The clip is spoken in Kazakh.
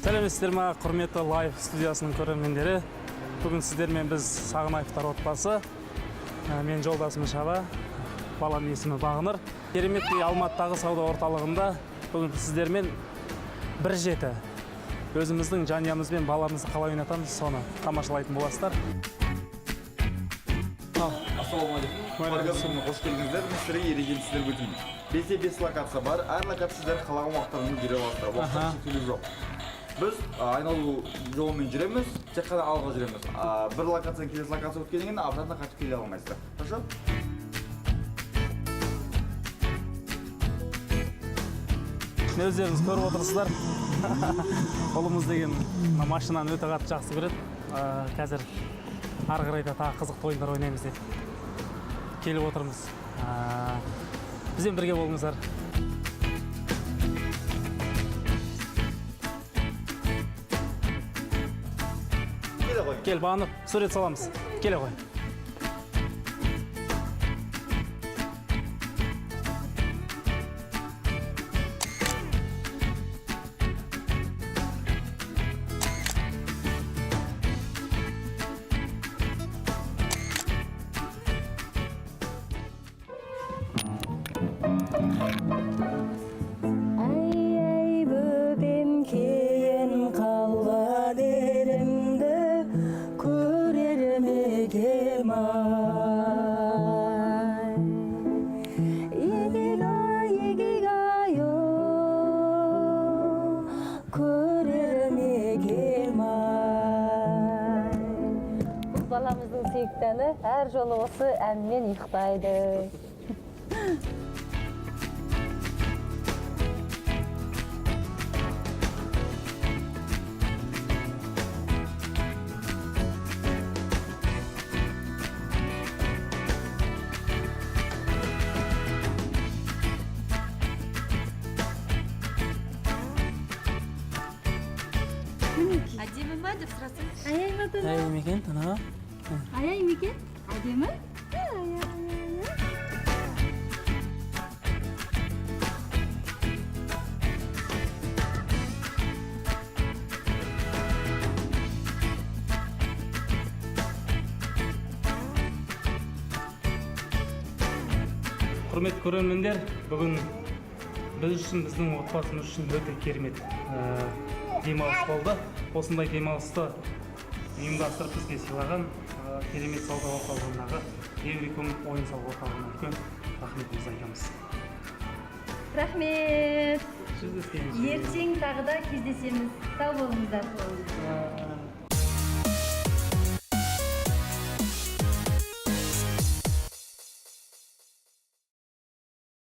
Сәлеметсіздер ме, құрметті лайв студиясының көрермендері. Бүгін сіздермен біз Сағынаевтар отбасы. Мен жолдасым Шаба, баланың есімі Бағыныр. Кереметтей Алматыдағы сауда орталығында бүгін сіздермен бір жеті өзіміздің жанұямызбен баламызды қалай ойнатамыз, соны тамашалайтын боласыздар. Ассалаумағалейкум. Магазинге қош келдіңіздер. Біз сіздерге ережені сіздерге өтейміз. 5-5 локация бар. Әр локация сіздер қалаған уақыттарымен жүре аласыздар. Уақытта шектеулі жоқ. Біз айналу жолымен жүреміз, тек қана алға жүреміз. Бір локациядан келесі локация өткеннен кейін обратно қайтып келе алмайсыздар. Хорошо? Өздеріңіз көріп отырсыздар. Ұлымыз деген машинаны өте қатты жақсы көреді. Қазір ары қарайда тағы қызықты ойындар ойнаймыз деп келіп отырмыз. Бізбен бірге болыңыздар. Кел, Бағыныр, сурет саламыз. Келе ғой. Ай, бөпем кейін қалған елімді көрерме келмай. Егег-ай, көрерме келмай. Бұл баламыздың сүйікті әні әр жолы осы әнмен ұйықтайды. Әдемі ма деп сұрасың? Аяй ма тана? Аяй мекен, тана? Аяй мекен? Әдемі? Құрметті көрермендер, бүгін біз үшін, біздің отбасымыз үшін өте керемет демалыс болды. Осындай демалысты ұйымдастырып бізге сыйлаған керемет сауда орталығындағы Евриком ойын сауық орталығына үлкен рахметімізді айтамыз. Рахмет. Жүздескенше. Ертең тағы да кездесеміз. Сау болыңыздар.